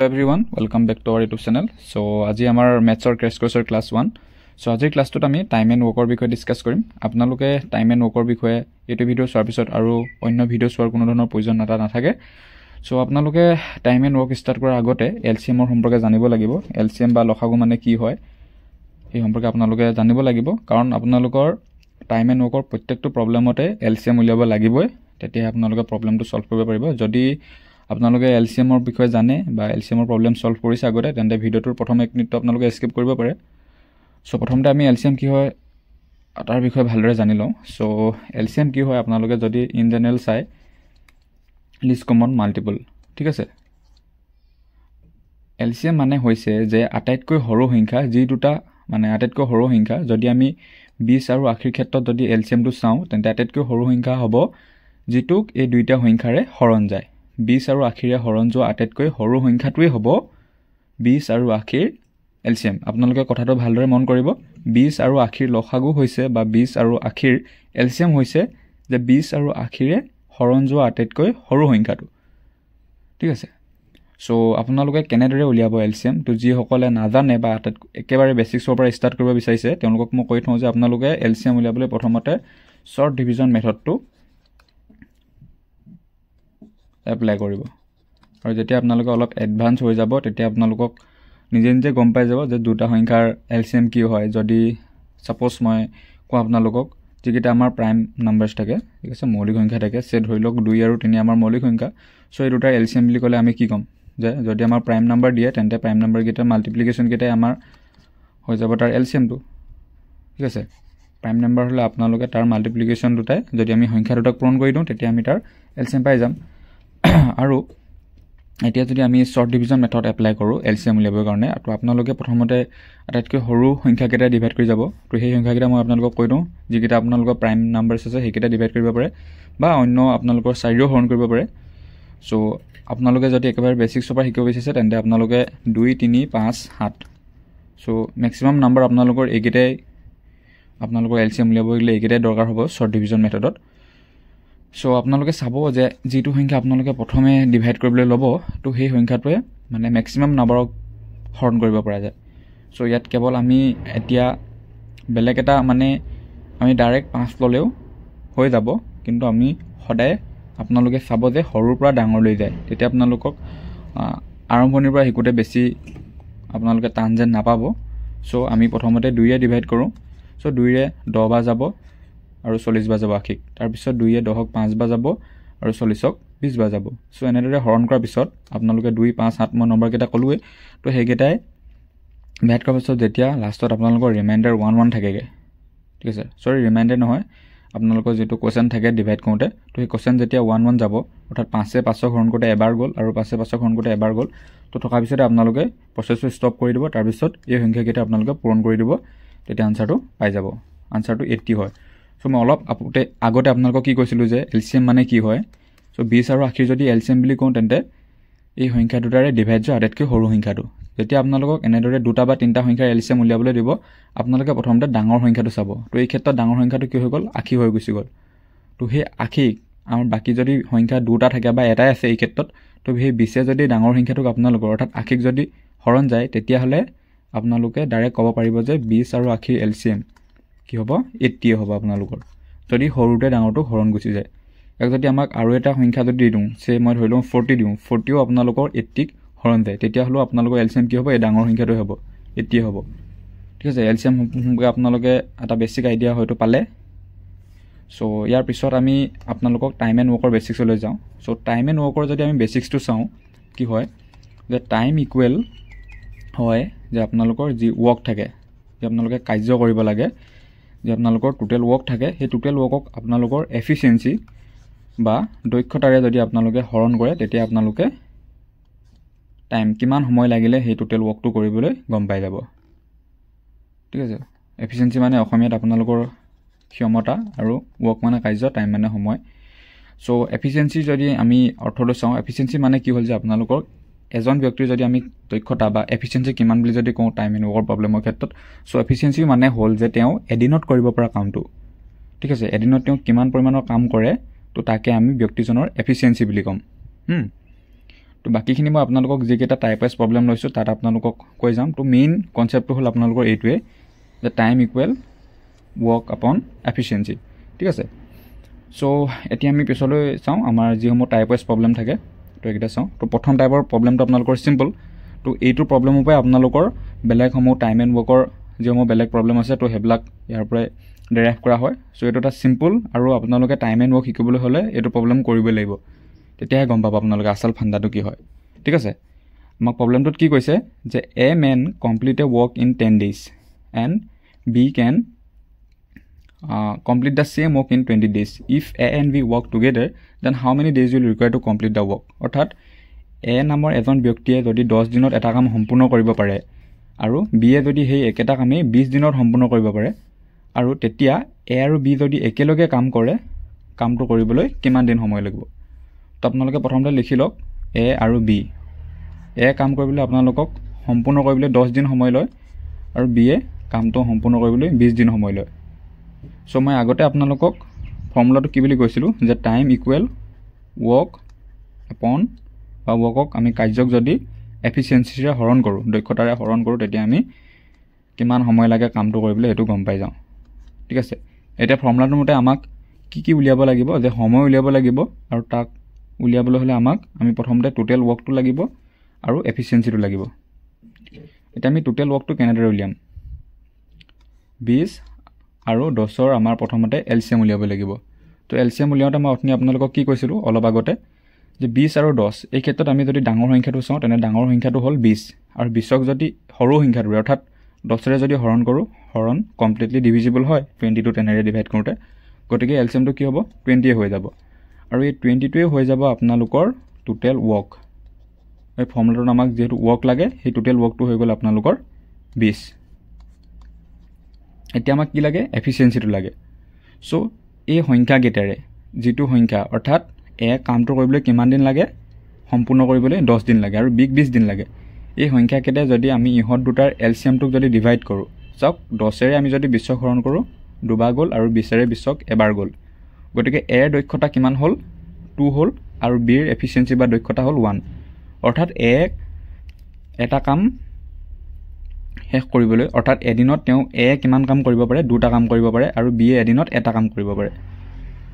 Hello everyone, welcome back to our YouTube channel. So আজি আমাৰ মেথছৰ crash কোৰ্ছৰ class 1. So আজিৰ ক্লাছটোত আমি টাইম এণ্ড ৱৰ্কৰ বিষয়ে ডিসকাস কৰিম। আপোনালোকে টাইম এণ্ড ৱৰ্কৰ বিষয়ে এইটো ভিডিও চোৱাৰ পিছত আৰু অন্য ভিডিও চোৱাৰ কোনো ধৰণৰ প্ৰয়োজন নাথাকে। So আপোনালোকে টাইম এণ্ড ৱৰ্ক ষ্টাৰ্ট কৰাৰ আগতে এলচিএম ৰ সম্পৰ্কে জানিব লাগিব। এলচিএম বা লসাগু মানে কি হয় এই সম্পৰ্কে আপোনালোকে জানিব লাগিব, কাৰণ আপোনালোকৰ টাইম এণ্ড ৱৰ্কৰ প্ৰত্যেকটো প্ৰবলেমতে এলচিএম উলিয়াব লাগিবই, তেতিয়া আপোনালোকে প্ৰবলেমটো সলভ কৰিব পাৰিব। যদি আপোনালোকে এলচিএম ৰ বিষয়ে জানে বা এলচিএম ৰ প্ৰবলেম সলভ কৰিছে আগতে, তেন্তে ভিডিওটোৰ প্ৰথম এক মিনিটটো আপোনালোকে স্কিপ কৰিব পাৰে। সো প্ৰথমতে আমি এলচিএম কি হয় তাৰ বিষয়ে ভালদৰে জানি লওঁ। সো এলচিএম কি হয় আপোনালোকে যদি ইন জেনেৰেল চাই লিষ্ট কমন মাল্টিপল, ঠিক আছে। এলচিএম মানে হৈছে যে আটাইতকৈ সৰু সংখ্যা যি দুটা মানে আটাইতকৈ সৰু সংখ্যা, যদি আমি 20 আৰু 80 ক্ষেত্ৰত যদি এলচিএমটো চাওঁ তেন্তে আটাইতকৈ সৰু সংখ্যা হ'ব যিটোক এই দুইটা সংখ্যাৰে হৰণ যায়। 20 আৰু 80ৰে হৰণ যোৱা আটাইতকৈ সৰু সংখ্যাটোৱে হ'ব 20 আৰু 80ৰ এলচিএম। আপোনালোকে কথাটো ভালদৰে মন কৰিব, 20 আৰু 80ৰ লসাগু হৈছে বা 20 আৰু 80ৰ এলচিএম হৈছে যে 20 আৰু 80ৰে হৰণ যোৱা আটাইতকৈ সৰু সংখ্যাটো, ঠিক আছে। সো আপোনালোকে কেনেদৰে উলিয়াব এলচিএম তো যিসকলে নাজানে বা একেবাৰে বেসিক্সৰ পৰা ষ্টাৰ্ট কৰিব বিচাৰিছে তেওঁলোকক মই কৈ থওঁ যে আপোনালোকে এলচিএম উলিয়াবলৈ প্ৰথমতে শৰ্ট ডিভিজন মেথডটো এপ্লাই কৰিব, আৰু যেতিয়া আপোনালোকে অলপ এডভান্স হৈ যাব তেতিয়া আপোনালোকক নিজে নিজে গম পাই যাব যে দুটা সংখ্যাৰ এলচিএম কি হয়। যদি সাপোজ মই কোৱা আপোনালোকক যিকেইটা আমাৰ প্ৰাইম নাম্বাৰছ থাকে, ঠিক আছে, মৌলিক সংখ্যা থাকে, সে ধৰি লওক 2 আৰু 3 আমাৰ মৌলিক সংখ্যা। সো এই দুটাৰ এলচিএম বুলি ক'লে আমি কি ক'ম যে যদি আমাৰ প্ৰাইম নাম্বাৰ দিয়ে তেন্তে প্ৰাইম নাম্বাৰকেইটাৰ মাল্টিপ্লিকেশ্যন কেইটাই আমাৰ হৈ যাব তাৰ এলচিএমটো, ঠিক আছে। প্ৰাইম নাম্বাৰ হ'লে আপোনালোকে তাৰ মাল্টিপ্লিকেশ্যন দুটাই যদি আমি সংখ্যা দুটাক পূৰণ কৰি দিওঁ তেতিয়া আমি তাৰ এলচিএম পাই যাম। আৰু এতিয়া যদি আমি শৰ্ট ডিভিজন মেথড এপ্লাই কৰোঁ এলচিএম উলিয়াবৰ কাৰণে, তো আপোনালোকে প্ৰথমতে আটাইতকৈ সৰু সংখ্যাকেইটা ডিভাইড কৰি যাব। তো সেই সংখ্যাকেইটা মই আপোনালোকক কৈ দিওঁ, যিকেইটা আপোনালোকৰ প্ৰাইম নাম্বাৰছ আছে সেইকেইটা ডিভাইড কৰিব পাৰে বা অন্য আপোনালোকৰ 4ও হৰণ কৰিব পাৰে। সো আপোনালোকে যদি একেবাৰে বেসিক্সৰ পৰা শিকিব বিচাৰিছে তেন্তে আপোনালোকে 2, 3, 5, 7। সো মেক্সিমাম নাম্বাৰ আপোনালোকৰ এইকেইটাই আপোনালোকৰ এলচিএম উলিয়াব গ'লে এইকেইটাই দৰকাৰ হ'ব শৰ্ট ডিভিজন মেথডত। সো আপোনালোকে চাব যে যিটো সংখ্যা আপোনালোকে প্ৰথমে ডিভাইড কৰিবলৈ ল'ব তো সেই সংখ্যাটোৱে মানে মেক্সিমাম নাম্বাৰক হৰণ কৰিব পৰা যায়। সো ইয়াত কেৱল আমি এতিয়া বেলেগ এটা মানে আমি ডাইৰেক্ট 5 ল'লেও হৈ যাব, কিন্তু আমি সদায় আপোনালোকে চাব যে সৰুৰ পৰা ডাঙৰলৈ যায়, তেতিয়া আপোনালোকক আৰম্ভণিৰ পৰা শিকোঁতে বেছি আপোনালোকে টান যেন নাপাব। সো আমি প্ৰথমতে 2ৰে ডিভাইড কৰোঁ। সো 2ৰে 10 বাৰ যাব আৰু 40 বাৰ যাব 80। তাৰপিছত 2য়ে 10ক 5 বাৰ যাব আৰু 40ক 20 বাৰ যাব। সো এনেদৰে হৰণ কৰাৰ পিছত আপোনালোকে 2, 5, 7 মই নম্বৰকেইটা ক'লোৱে, তো সেইকেইটাই ডিভাইড কৰাৰ পিছত যেতিয়া লাষ্টত আপোনালোকৰ ৰিমাইণ্ডাৰ 1 1 থাকেগৈ, ঠিক আছে, সৰি ৰিমাইণ্ডাৰ নহয়, আপোনালোকৰ যিটো কোৱেশ্যন থাকে ডিভাইড কৰোঁতে, তো সেই কোৱেশ্যন যেতিয়া 1 1 যাব অৰ্থাৎ 5ে 5ক হৰণ কৰোঁতে এবাৰ গ'ল আৰু 5ে 5ক হৰণ কৰোঁতে এবাৰ গ'ল, তো থকাৰ পিছতে আপোনালোকে প্ৰচেছটো ষ্টপ কৰি দিব। তাৰপিছত এই সংখ্যাকেইটা আপোনালোকে পূৰণ কৰি দিব, তেতিয়া আনচাৰটো পাই যাব। আনচাৰটো 80 হয়। সো মই অলপ আগতে আপোনালোকক কি কৈছিলোঁ যে এলচিএম মানে কি হয়। সো 20 আৰু 80 যদি এলচিএম বুলি কওঁ তেন্তে এই সংখ্যা দুটাৰে ডিভাইড যোৱা আটাইতকৈ সৰু সংখ্যাটো। যেতিয়া আপোনালোকক এনেদৰে 2টা বা 3টা সংখ্যাৰ এলচিএম উলিয়াবলৈ দিব, আপোনালোকে প্ৰথমতে ডাঙৰ সংখ্যাটো চাব। তো এই ক্ষেত্ৰত ডাঙৰ সংখ্যাটো কি হৈ গ'ল, 80 হৈ গুচি গ'ল। তো সেই 80 আমাৰ বাকী যদি সংখ্যা 2টা থাকে বা এটাই আছে এই ক্ষেত্ৰত, তো সেই 20ে যদি ডাঙৰ সংখ্যাটোক আপোনালোকৰ অৰ্থাৎ 80ক যদি হৰণ যায় তেতিয়াহ'লে আপোনালোকে ডাইৰেক্ট ক'ব পাৰিব যে 20 আৰু 80ৰ এলচিএম কি হ'ব, 80 হ'ব আপোনালোকৰ, যদি সৰুতে ডাঙৰটো হৰণ গুচি যায়। ইয়াক যদি আমাক আৰু এটা সংখ্যা যদি দিওঁ, মই ধৰি লওঁ 40 দিওঁ, 40ও আপোনালোকৰ 80ক হৰণ যায়, তেতিয়াহ'লেও আপোনালোকৰ এলচিএম কি হ'ব, এই ডাঙৰ সংখ্যাটোৱে হ'ব, 80 হ'ব, ঠিক আছে। এলচিএম সম্পৰ্কে আপোনালোকে এটা বেছিক আইডিয়া হয়তো পালে। সো ইয়াৰ পিছত আমি আপোনালোকক টাইম এণ্ড ৱৰ্কৰ বেচিক্সলৈ যাওঁ। সো টাইম এণ্ড ৱৰ্কৰ যদি আমি বেচিক্সটো চাওঁ কি হয় যে টাইম ইকুৱেল হয় যে আপোনালোকৰ যি ৱৰ্ক থাকে, যে আপোনালোকে কাৰ্য কৰিব লাগে, যে আপোনালোকৰ টোটেল ৱৰ্ক থাকে, সেই টোটেল ৱৰ্কক আপোনালোকৰ এফিচিয়েঞ্চি বা দক্ষতাৰে যদি আপোনালোকে হৰণ কৰে তেতিয়া আপোনালোকে টাইম কিমান সময় লাগিলে সেই টোটেল ৱৰ্কটো কৰিবলৈ গম পাই যাব, ঠিক আছে। এফিচিয়েঞ্চি মানে অসমীয়াত আপোনালোকৰ ক্ষমতা আৰু ৱৰ্ক মানে কাৰ্য, টাইম মানে সময়। সো এফিচিয়েঞ্চি যদি আমি অৰ্থটো চাওঁ, এফিচিয়েঞ্চি মানে কি হ'ল যে আপোনালোকৰ এজন ব্যক্তিৰ যদি আমি দক্ষতা বা এফিচিয়েঞ্চি কিমান বুলি যদি কওঁ টাইম এণ্ড ৱৰ্কৰ প্ৰব্লেমৰ ক্ষেত্ৰত, সো এফিচিয়েঞ্চি মানে হ'ল যে তেওঁ এদিনত কৰিব পৰা কামটো, ঠিক আছে, এদিনত তেওঁ কিমান পৰিমাণৰ কাম কৰে, তো তাকে আমি ব্যক্তিজনৰ এফিচিয়েঞ্চি বুলি ক'ম। তো বাকীখিনি মই আপোনালোকক যিকেইটা টাইপ ৱাইজ প্ৰব্লেম লৈছোঁ তাত আপোনালোকক কৈ যাম। তো মেইন কনচেপ্টটো হ'ল আপোনালোকৰ এইটোৱে যে টাইম ইকুৱেল ৱৰ্ক আপন এফিচিয়েঞ্চি, ঠিক আছে। চ' এতিয়া আমি পিছলৈ চাওঁ আমাৰ যিসমূহ টাইপ ৱাইজ প্ৰব্লেম থাকে তো এইকেইটা চাওঁ। তো প্ৰথম টাইপৰ প্ৰব্লেমটো আপোনালোকৰ চিম্পল। তো এইটো প্ৰব্লেমৰ পৰাই আপোনালোকৰ বেলেগসমূহ টাইম এণ্ড ৱৰ্কৰ যিসমূহ বেলেগ প্ৰব্লেম আছে তো সেইবিলাক ইয়াৰ পৰাই ডেৰাইভ কৰা হয়। চ' এইটো এটা চিম্পল আৰু আপোনালোকে টাইম এণ্ড ৱৰ্ক শিকিবলৈ হ'লে এইটো প্ৰব্লেম কৰিবই লাগিব, তেতিয়াহে গম পাব আপোনালোকে আচল ফাণ্ডাটো কি হয়, ঠিক আছে। আমাক প্ৰব্লেমটোত কি কৈছে যে a man complete a work in 10 days and B can complete the same work in 20 days. If A and B work together, then how many days will require to complete the work? অৰ্থাৎ এ নামৰ এজন ব্যক্তিয়ে যদি 10 দিনত এটা কাম সম্পূৰ্ণ কৰিব পাৰে আৰু বিয়ে যদি সেই একেটা কামেই 20 দিনত সম্পূৰ্ণ কৰিব পাৰে, আৰু তেতিয়া এ আৰু বি যদি একেলগে কাম কৰে কামটো কৰিবলৈ কিমান দিন সময় লাগিব। তো আপোনালোকে প্ৰথমতে লিখি লওক এ আৰু বি। এ কাম কৰিবলৈ আপোনালোকক সম্পূৰ্ণ কৰিবলৈ 10 দিন সময় লয় আৰু বিয়ে কামটো সম্পূৰ্ণ কৰিবলৈ 20 দিন সময় লয়। চ' মই আগতে আপোনালোকক ফৰ্মুলাটো কি বুলি কৈছিলোঁ যে টাইম ইকুৱেল ৱৰ্ক আপন বা ৱৰ্কক আমি কাৰ্যক যদি এফিচিয়েঞ্চিৰে হৰণ কৰোঁ, দক্ষতাৰে হৰণ কৰোঁ, তেতিয়া আমি কিমান সময় লাগে কামটো কৰিবলৈ সেইটো গম পাই যাওঁ, ঠিক আছে। এতিয়া ফৰ্মুলাটোৰ মতে আমাক কি উলিয়াব লাগিব যে সময় উলিয়াব লাগিব, আৰু তাক উলিয়াবলৈ হ'লে আমি প্ৰথমতে টোটেল ৱৰ্কটো লাগিব আৰু এফিচিয়েঞ্চিটো লাগিব। এতিয়া আমি টোটেল ৱৰ্কটো কেনেদৰে উলিয়াম, 20 আৰু 10ৰ আমাৰ প্ৰথমতে LCM উলিয়াব লাগিব। তো LCM উলিয়াওঁতে মই অথনি আপোনালোকক কি কৈছিলোঁ অলপ আগতে যে 20 আৰু 10 এই ক্ষেত্ৰত আমি যদি ডাঙৰ সংখ্যাটো চাওঁ তেনে ডাঙৰ সংখ্যাটো হ'ল 20, আৰু 20ক যদি সৰু সংখ্যাটো অৰ্থাৎ 10ৰে যদি হৰণ কৰোঁ, হৰণ কমপ্লিটলি ডিভিজিবল হয় 22 10ৰে ডিভাইড কৰোঁতে, গতিকে LCMটো কি হ'ব 20 হৈ যাব, আৰু এই 22ৱে হৈ যাব আপোনালোকৰ টোটেল ৱৰ্ক। এই ফৰ্মুলাটোত আমাক যিহেতু ৱৰ্ক লাগে সেই টোটেল ৱৰ্কটো হৈ গ'ল আপোনালোকৰ 20। এতিয়া আমাক কি লাগে এফিচিয়েঞ্চিটো লাগে। চ' এই সংখ্যাকেইটাৰে যিটো সংখ্যা অৰ্থাৎ এ কামটো কৰিবলৈ কিমান দিন লাগে সম্পূৰ্ণ কৰিবলৈ 10 দিন লাগে আৰু বিক 20 দিন লাগে, এই সংখ্যাকেইটাই যদি আমি ইহঁত দুটাৰ LCMটোক যদি ডিভাইড কৰোঁ, চাওক 10ৰে আমি যদি 20ক হৰণ কৰোঁ দুবাৰ গ'ল আৰু 20ৰে 20ক এবাৰ গ'ল, গতিকে এৰ দক্ষতা কিমান হ'ল 2 হ'ল আৰু বিৰ এফিচিয়েঞ্চি বা দক্ষতা হ'ল 1। অৰ্থাৎ এটা কাম শেষ কৰিবলৈ, অৰ্থাৎ এদিনত তেওঁ কিমান কাম কৰিব পাৰে 2টা কাম কৰিব পাৰে আৰু বিয়ে এদিনত এটা কাম কৰিব পাৰে,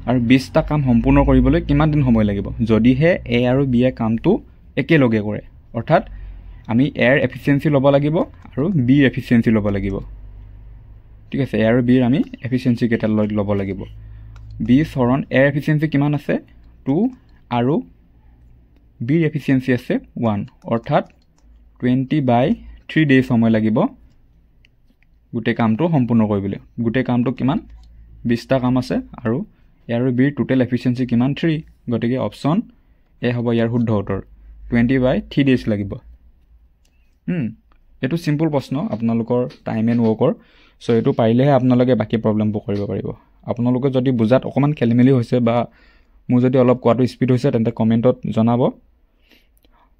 আৰু 20টা কাম সম্পূৰ্ণ কৰিবলৈ কিমান দিন সময় লাগিব যদিহে এ আৰু বিয়ে কামটো একেলগে কৰে। অৰ্থাৎ আমি এৰ এফিচিয়েঞ্চি ল'ব লাগিব আৰু বিৰ এফিচিয়েঞ্চি ল'ব লাগিব, ঠিক আছে। এ আৰু বিৰ আমি এফিচিয়েঞ্চি কেইটা ল'ব লাগিব। 20 হৰণ এৰ এফিচিয়েঞ্চি কিমান আছে 2 আৰু বিৰ এফিচিয়েঞ্চি আছে 1, অৰ্থাৎ 20/3 ডেইজ সময় লাগিব গোটেই কামটো সম্পূৰ্ণ কৰিবলৈ। গোটেই কামটো কিমান 20টা কাম আছে আৰু এ আৰু বিৰ টোটেল এফিচিয়েঞ্চি কিমান 3, গতিকে অপশ্যন এ হ'ব ইয়াৰ শুদ্ধ উত্তৰ, 20/3 ডেইজ লাগিব। এইটো চিম্পল প্ৰশ্ন আপোনালোকৰ টাইম এণ্ড ৱৰ্কৰ। চ' এইটো পাৰিলেহে আপোনালোকে বাকী প্ৰব্লেমবোৰ কৰিব পাৰিব। আপোনালোকে যদি বুজাত অকণমান খেলি মেলি হৈছে বা মোৰ যদি অলপ কোৱাটো স্পীড হৈছে তেন্তে কমেণ্টত জনাব।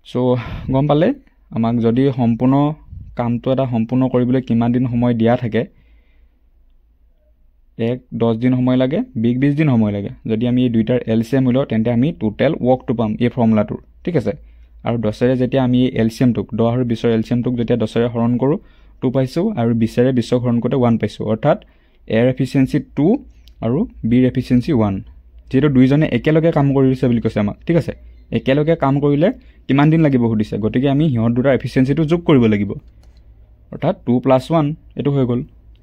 চ' গম পালে আমাক যদি সম্পূৰ্ণ কামটো এটা সম্পূৰ্ণ কৰিবলৈ কিমান দিন সময় দিয়া থাকে, 10 দিন সময় লাগে, 20 দিন সময় লাগে। যদি আমি এই দুইটাৰ LCM উলিয়াওঁ তেন্তে আমি টোটেল ৱৰ্কটো পাম এই ফৰ্মুলাটোৰ, ঠিক আছে। আৰু 10ৰে যেতিয়া আমি এই LCMটোক 10 আৰু 20ৰ LCMটোক যেতিয়া 10ৰে হৰণ কৰোঁ 2 পাইছোঁ আৰু 20ৰে 20ক হৰণ কৰোঁতে 1 পাইছোঁ, অৰ্থাৎ এৰ এফিচিয়েঞ্চি 2 আৰু বিৰ এফিচিয়েঞ্চি 1। যিহেতু দুইজনে একেলগে কাম কৰিছে বুলি কৈছে আমাক, ঠিক আছে। একেলগে কাম কৰিলে কিমান দিন লাগিব সুধিছে, গতিকে আমি সিহঁত দুটাৰ এফিচিয়েঞ্চিটো যোগ কৰিব লাগিব, অৰ্থাৎ 2 + 1 এইটো হৈ গ'ল,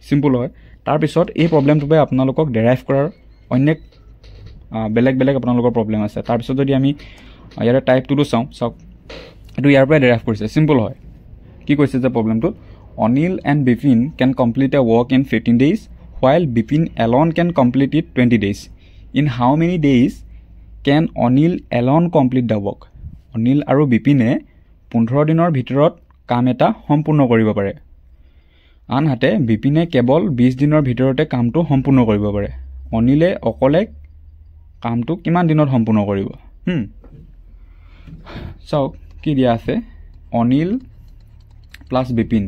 চিম্পল হয়। তাৰপিছত এই প্ৰব্লেমটোৰ পৰা আপোনালোকক ডেৰাইভ কৰাৰ অনেক বেলেগ আপোনালোকৰ প্ৰব্লেম আছে। তাৰপিছত যদি আমি ইয়াৰে টাইপ 2টো চাওক এইটো ইয়াৰ পৰাই ডেৰাইভ কৰিছে, চিম্পল হয়। কি কৈছে যে প্ৰব্লেমটোত Anil and Bipin can complete a work in 15 days while Bipin alone can complete it 20 days. In how many days can Anil alone complete the work? Anil আৰু বিপিনে 15 দিনৰ ভিতৰত কাম এটা সম্পূৰ্ণ কৰিব পাৰে, আনহাতে বিপিনে কেৱল 20 দিনৰ ভিতৰতে কামটো সম্পূৰ্ণ কৰিব পাৰে। অনিলে অকলে কামটো কিমান দিনত সম্পূৰ্ণ কৰিব? চাওক কি দিয়া আছে, অনিল প্লাছ বিপিন।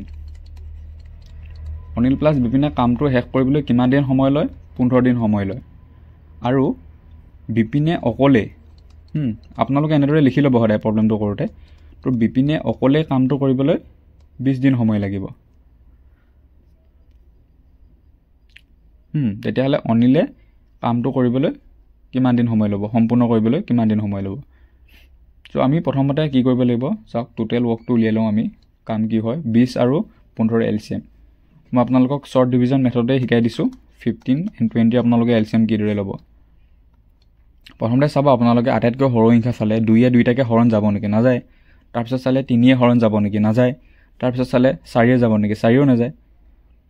অনিল প্লাছ বিপিনে কামটো শেষ কৰিবলৈ কিমান দিন সময় লয়? 15 দিন সময় লয়। আৰু বিপিনে অকলে আপোনালোকে এনেদৰে লিখি ল'ব সদায় প্ৰব্লেমটো কৰোঁতে। তো বিপিনে অকলে কামটো কৰিবলৈ 20 দিন সময় লাগিব। তেতিয়াহ'লে অনিলে কামটো কৰিবলৈ কিমান দিন সময় ল'ব, সম্পূৰ্ণ কৰিবলৈ কিমান দিন সময় ল'ব। চ' আমি প্ৰথমতে কি কৰিব লাগিব, চাওক টোটেল ৱৰ্কটো উলিয়াই লওঁ আমি। কাম কি হয় 20 আৰু 15 LCM। মই আপোনালোকক শ্বৰ্ট ডিভিজন মেথডে শিকাই দিছোঁ। 15 and 20 আপোনালোকে LCM কিদৰে ল'ব। প্ৰথমতে চাব আপোনালোকে আটাইতকৈ সৰু সংখ্যা চালে 2য়ে 2টাকে হৰণ যাব নেকি, নাযায়। তাৰপিছত চালে 3য়ে হৰণ যাব নেকি, নাযায়। তাৰপিছত চালে 4য়ে যাব নেকি, 4য়েও নাযায়।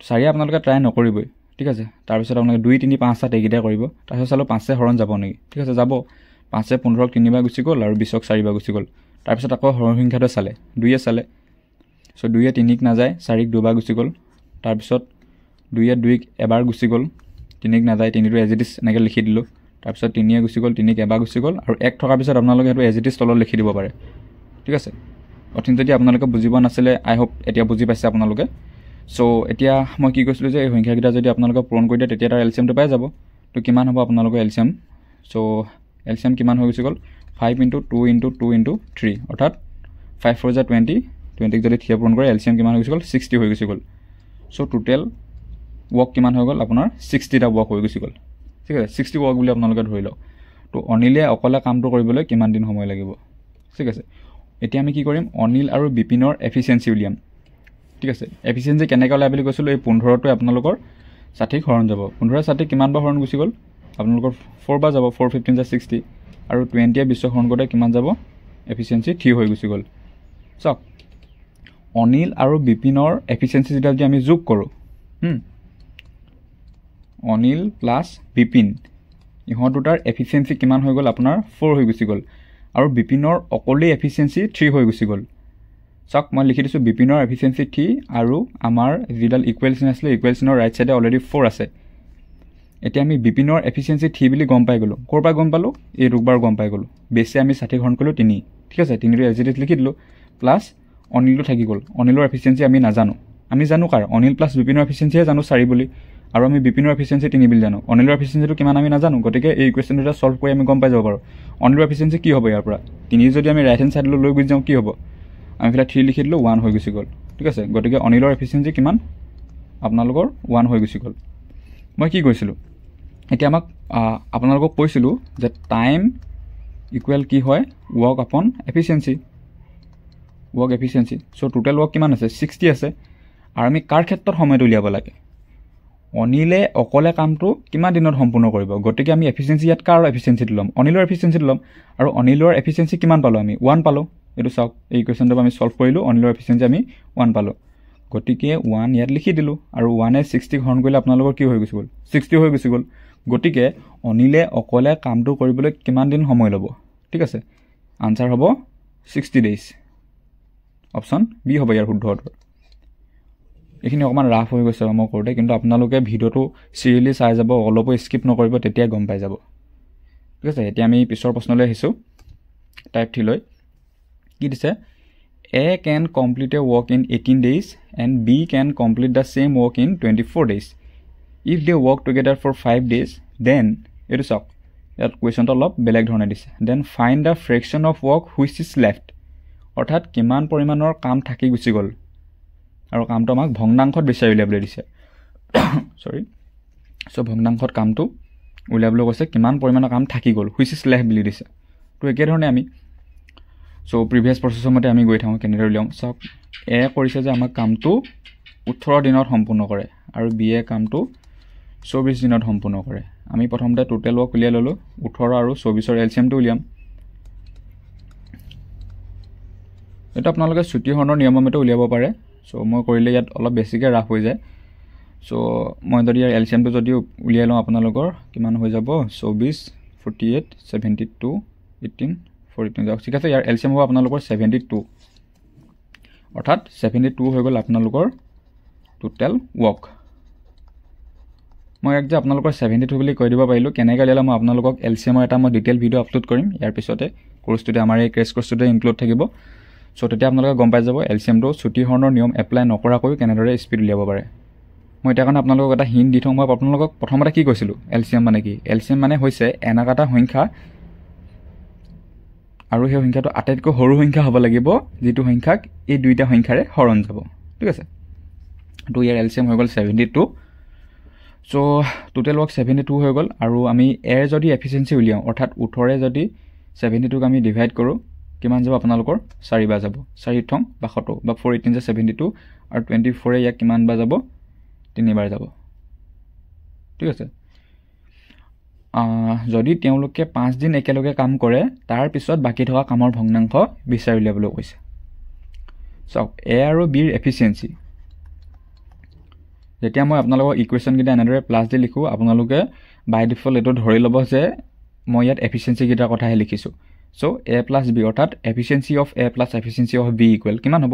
4য়ে আপোনালোকে ট্ৰাই নকৰিবই, ঠিক আছে। তাৰপিছত আপোনালোকে 2, 3, 5, 7 এইকেইটাই কৰিব। তাৰপিছত চালোঁ 5য়ে হৰণ যাব নেকি, ঠিক আছে যাব। 5য়ে 15ক 3বাৰ গুচি গ'ল আৰু 20ক 4বাৰ গুচি গ'ল। তাৰপিছত আকৌ হৰণ সংখ্যাটো চালে 2য়ে চালে। চ' 2য়ে 3ক নাযায়, 4ক 2বাৰ গুচি গ'ল। তাৰপিছত 2য়ে 2ক এবাৰ গুচি গ'ল, 3ক নাযায়, 3টো এজ ইট ইজ এনেকৈ লিখি দিলোঁ। তাৰপিছত 3য়ে গুচি গ'ল, 3ক এবাৰ গুচি গ'ল আৰু 1 থকাৰ পিছত আপোনালোকে সেইটো এজ ইট ইজ তলত লিখি দিব পাৰে, ঠিক আছে। অথনি যদি আপোনালোকে বুজি পোৱা নাছিলে, আই হোপ এতিয়া বুজি পাইছে আপোনালোকে। চ' এতিয়া মই কি কৈছিলোঁ যে এই সংখ্যাকেইটা যদি আপোনালোকে পূৰণ কৰি দিয়ে তেতিয়া তাৰ LCMটো পাই যাব। তো কিমান হ'ব আপোনালোকৰ LCM। চ' LCM কিমান হৈ গুচি গ'ল 5 × 2 × 2 × 3 অৰ্থাৎ 5 4 × 20, 20ক যদি 3 পূৰণ কৰে LCM কিমান হৈ গুচি গ'ল 60 হৈ গুচি গ'ল। চ' টোটেল ৱৰ্ক কিমান হৈ গ'ল আপোনাৰ 60টা ৱৰ্ক হৈ গুচি গ'ল, ঠিক আছে। 60 ৱৰ্ক বুলি আপোনালোকে ধৰি লওক। তো অনিলে অকলে কামটো কৰিবলৈ কিমান দিন সময় লাগিব, ঠিক আছে। এতিয়া আমি কি কৰিম, অনিল আৰু বিপিনৰ এফিচিয়েঞ্চি উলিয়াম, ঠিক আছে। এফিচিয়েঞ্চি কেনেকৈ ওলাই বুলি কৈছিলোঁ, এই 15টোৱে আপোনালোকৰ 60ক হৰণ যাব। 15ৰে 60ক কিমানবাৰ হৰণ গুচি গ'ল আপোনালোকৰ 4 বাৰ যাব, 4 15 = 60 আৰু 20য়ে 20ক হৰণ কৰোঁতে কিমান যাব, এফিচিয়েঞ্চি 3 হৈ গুচি গ'ল। চাওক অনিল আৰু বিপিনৰ এফিচিয়েঞ্চি যেতিয়া যদি আমি যোগ কৰোঁ, অনিল প্লাছ বিপিন, ইহঁত দুটাৰ এফিচিয়েঞ্চি কিমান হৈ গ'ল আপোনাৰ 4 হৈ গুচি গ'ল আৰু বিপিনৰ অকলেই এফিচিয়েঞ্চি 3 হৈ গুচি গ'ল। চাওক মই লিখি দিছোঁ বিপিনৰ এফিচিয়েঞ্চি 3 আৰু আমাৰ যিডাল ইকুৱেল চিন আছিলে ইকুৱেল চিনৰ ৰাইট চাইডে অলৰেডি 4 আছে। এতিয়া আমি বিপিনৰ এফিচিয়েঞ্চি 3 বুলি গম পাই গ'লোঁ। ক'ৰ পৰা গম পালোঁ, এই দুবাৰ গম পাই গ'লোঁ। বেছি আমি 60 হৰণ কৰিলোঁ 3, ঠিক আছে। 3টো এজ ইট ইজ লিখি দিলোঁ প্লাছ অনিলটো থাকি গ'ল। অনিলৰ এফিচিয়েঞ্চি আমি নাজানো, আমি জানো কাৰ অনিল প্লাছ বিপিনৰ এফিচিয়েঞ্চিহে জানো 4 বুলি, আৰু আমি বিপিনৰ এফিচিয়েঞ্চি 3 বুলি জানো। অনিলৰ এফিচিয়েঞ্চিটো কিমান আমি নাজানো, গতিকে এই ইকুৱেশ্যন দুটা ছল্ভ কৰি আমি গম পাই যাব পাৰোঁ অনিলৰ এফিচিয়েঞ্চি কি হ'ব। ইয়াৰ পৰা 3 যদি আমি ৰাইট হেণ্ড ছাইডলৈ লৈ গুচি যাওঁ কি হ'ব, আমি এইফালে 3 লিখি দিলোঁ 1 হৈ গুচি গ'ল, ঠিক আছে। গতিকে অনিলৰ এফিচিয়েঞ্চি কিমান আপোনালোকৰ 1 হৈ গুচি গ'ল। মই কি কৈছিলোঁ, এতিয়া আমাক আপোনালোকক কৈছিলোঁ যে টাইম ইকুৱেল কি হয় ৱৰ্ক আপন এফিচিয়েঞ্চি, ৱৰ্ক এফিচিয়েঞ্চি। চ' টোটেল ৱৰ্ক কিমান আছে 60 আছে আৰু আমি কাৰ ক্ষেত্ৰত সময়টো উলিয়াব লাগে, অনিলে অকলে কামটো কিমান দিনত সম্পূৰ্ণ কৰিব। গতিকে আমি এফিচিয়েঞ্চি ইয়াত কাৰ এফিচিয়েঞ্চিটো ল'ম, অনিলৰ এফিচিয়েঞ্চিটো ল'ম। আৰু অনিলৰ এফিচিয়েঞ্চি কিমান পালোঁ আমি 1 পালোঁ। এইটো চাওক এই কুৱেশ্যনটো আমি ছল্ভ কৰিলোঁ, অনিলৰ এফিচিয়েঞ্চি আমি 1 পালোঁ। গতিকে 1 ইয়াত লিখি দিলোঁ আৰু 1য়ে 60ক হৰণ কৰিলে আপোনালোকৰ কি হৈ গুচি গ'ল 60 হৈ গুচি গ'ল। গতিকে অনিলে অকলে কামটো কৰিবলৈ কিমান দিন সময় ল'ব, ঠিক আছে। আনচাৰ হ'ব 60 days। অপশ্যন বি হ'ব ইয়াৰ শুদ্ধ উত্তৰ। এইখিনি অকণমান ৰাফ হৈ গৈছে মই কৰোঁতে, কিন্তু আপোনালোকে ভিডিঅ'টো চিৰিয়েলি চাই যাব, অলপো স্কিপ নকৰিব, তেতিয়া গম পাই যাব, ঠিক আছে। এতিয়া আমি পিছৰ প্ৰশ্নলৈ আহিছোঁ টাইপ 3 লৈ। কি দিছে, A can complete a work in 18 days and B can complete the same work in 24 days. If they work together for 5 days, then এইটো চাওক ইয়াত কুৱেশ্যনটো অলপ বেলেগ ধৰণে দিছে, then find the fraction of work which is left, অৰ্থাৎ কিমান পৰিমাণৰ কাম থাকি গুচি গ'ল আৰু কামটো আমাক ভগ্নাংশত বিচাৰি উলিয়াবলৈ দিছে। চৰি, চ' ভগ্নাংশত কামটো উলিয়াবলৈ কৈছে, কিমান পৰিমাণৰ কাম থাকি গ'ল হুইচ ইজ লেফ্ট বুলি দিছে। তো একেধৰণে আমি প্ৰিভিয়াছ প্ৰচেছৰ মতে আমি গৈ থাকোঁ কেনেদৰে উলিয়াওঁ। চাওক এ কৰিছে যে আমাক কামটো 18 দিনত সম্পূৰ্ণ কৰে আৰু বি এ কামটো 24 দিনত সম্পূৰ্ণ কৰে। আমি প্ৰথমতে টোটেল ৱৰ্ক উলিয়াই ল'লোঁ, 18 আৰু 24ৰ LCMটো উলিয়াম। এইটো আপোনালোকে ছুটি হৰণৰ নিয়মৰ মতে উলিয়াব পাৰে। চ' মই কৰিলে ইয়াত অলপ বেছিকৈ ৰাফ হৈ যায়। চ' মই যদি ইয়াৰ LCMটো যদি উলিয়াই লওঁ আপোনালোকৰ কিমান হৈ যাব 24 48 72 18 42 যাওক, ঠিক আছে। ইয়াৰ LCM হ'ব আপোনালোকৰ 72, অৰ্থাৎ 72 হৈ গ'ল আপোনালোকৰ টোটেল ৱৰ্ক। মই ইয়াক যে আপোনালোকৰ 72 বুলি কৈ দিব পাৰিলোঁ, কেনেকৈ উলিয়ালে মই আপোনালোকক LCMৰ এটা মই ডিটেইল ভিডিঅ' আপলোড কৰিম ইয়াৰ পিছতে। কোৰ্চটোতে আমাৰ এই ক্ৰেছ কোৰ্চটোতে ইনক্লুড থাকিব। চ' তেতিয়া আপোনালোকে গম পাই যাব LCMটো ছুটি হৰণৰ নিয়ম এপ্লাই নকৰাকৈ কেনেদৰে স্পীড উলিয়াব পাৰে। মই এতিয়া কাৰণে আপোনালোকক এটা হিণ্ট দি থওঁ। মই আপোনালোকক প্ৰথমতে কি কৈছিলোঁ, LCM মানে কি, LCM মানে হৈছে এনেকুৱা এটা সংখ্যা আৰু সেই সংখ্যাটো আটাইতকৈ সৰু সংখ্যা হ'ব লাগিব যিটো সংখ্যাক এই দুইটা সংখ্যাৰে হৰণ যাব ঠিক আছে তো ইয়াৰ এলচিএম হৈ গ'ল 72 চ' টোটেল ৱৰ্ক 72 হৈ গ'ল আৰু আমি এৰ যদি এফিচিয়েঞ্চি উলিয়াওঁ অৰ্থাৎ 18 যদি 72ক আমি ডিভাইড কৰোঁ কিমান যাব আপোনালোকৰ 4 বাৰ যাব 4 থং 72 বা 4 18 যে 72 আৰু 24 ইয়াক কিমান বাৰ যাব 3 বাৰ যাব ঠিক আছে যদি তেওঁলোকে 5 দিন একেলগে কাম কৰে তাৰ পিছত বাকি থকা কামৰ ভগ্নাংশ বিচাৰি উলিয়াবলৈ কৈছে চাওক এ আৰু বিৰ এফিচিয়েঞ্চি যেতিয়া মই আপোনালোকৰ ইকুৱেশ্যন কেইটা এনেদৰে প্লাছ দি লিখোঁ আপোনালোকে বাই ডিফল্ট এইটো ধৰি ল'ব যে মই ইয়াত এফিচিয়েঞ্চি কেইটাৰ কথাহে লিখিছোঁ চ' এ প্লাছ বি অৰ্থাৎ efficiency of A plus efficiency of B equal কিমান হ'ব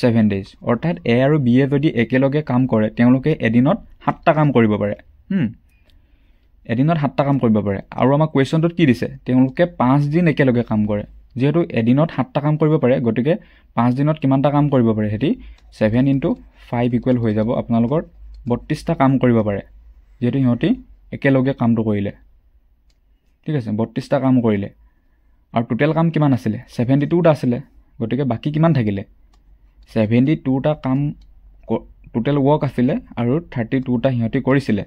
7 ডেইজ অৰ্থাৎ এ আৰু বিয়ে যদি একেলগে কাম কৰে তেওঁলোকে এদিনত 7টা কাম কৰিব পাৰে এদিনত 7টা কাম কৰিব পাৰে আৰু আমাৰ কুৱেশ্যনটোত কি দিছে তেওঁলোকে 5 দিন একেলগে কাম কৰে যেহেতু এদিনত 7টা কাম কৰিব পাৰে গতিকে 5 দিনত কিমানটা কাম কৰিব পাৰে হেতি 7 * 5 ইকুৱেল হৈ যাব আপোনালোকৰ 32টা কাম কৰিব পাৰে যেহেতু সিহঁতি একেলগে কামটো কৰিলে ঠিক আছে 32টা কাম কৰিলে আৰু টোটেল কাম কিমান আছিলে 72টা আছিলে গতিকে বাকি কিমান থাকিলে 72টা কাম টোটেল ৱৰ্ক আছিলে আৰু 32টা সিহঁতি কৰিছিলে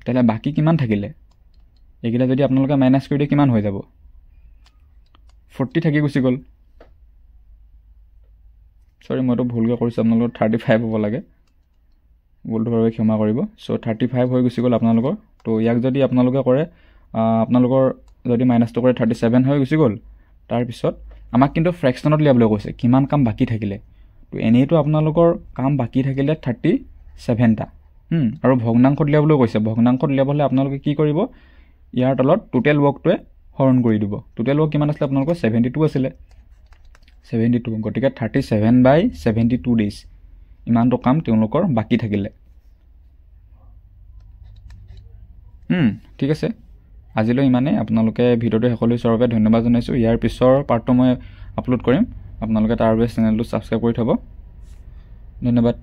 তাহলে বাকি কিমান থাকিলে এইকেইটা যদি আপোনালোকে মাইনাস কৰি দিয়ে কিমান হৈ যাব 40 থাকি গুচি গ'ল সৰি মইতো ভুলকৈ কৰিছোঁ আপোনালোকৰ 35 হ'ব লাগে ভুলটো বাবে ক্ষমা কৰিব সো 35 হৈ গুচি গ'ল আপোনালোকৰ তো ইয়াক যদি আপোনালোকে কৰে আপোনালোকৰ যদি মাইনাসটো কৰে 37 হৈ গুচি গ'ল তাৰ পিছত আমাক কিন্তু ফ্ৰেকশনত লিয়াবলৈ কৈছে কিমান কাম বাকি থাকিলে তো এনেইটো আপোনালোকৰ কাম বাকি থাকিলে 37টা আৰু ভগ্নাংশত লিয়াবলৈ কৈছে ভগ্নাংশত লিয়াবলৈ আপোনালোকে কি কৰিব ইয়াৰ তলত টোটেল ৱৰ্কটোৱে হৰণ কৰি দিব টোটেল ৱৰ্ক কিমান আছিলে আপোনালোকৰ 72 আছিলে 72 গতিকে 37/72 ডেইজ ইমানটো কাম তেওঁলোকৰ বাকি থাকিলে ঠিক আছে আজিলৈ ইমানে আপোনালোকে ভিডিঅ'টো শেষলৈ চোৱাৰ বাবে ধন্যবাদ জনাইছোঁ ইয়াৰ পিছৰ পাৰ্টটো মই আপলোড কৰিম আপোনালোকে তাৰ বাবে চেনেলটো ছাবস্ক্ৰাইব কৰি থ'ব ধন্যবাদ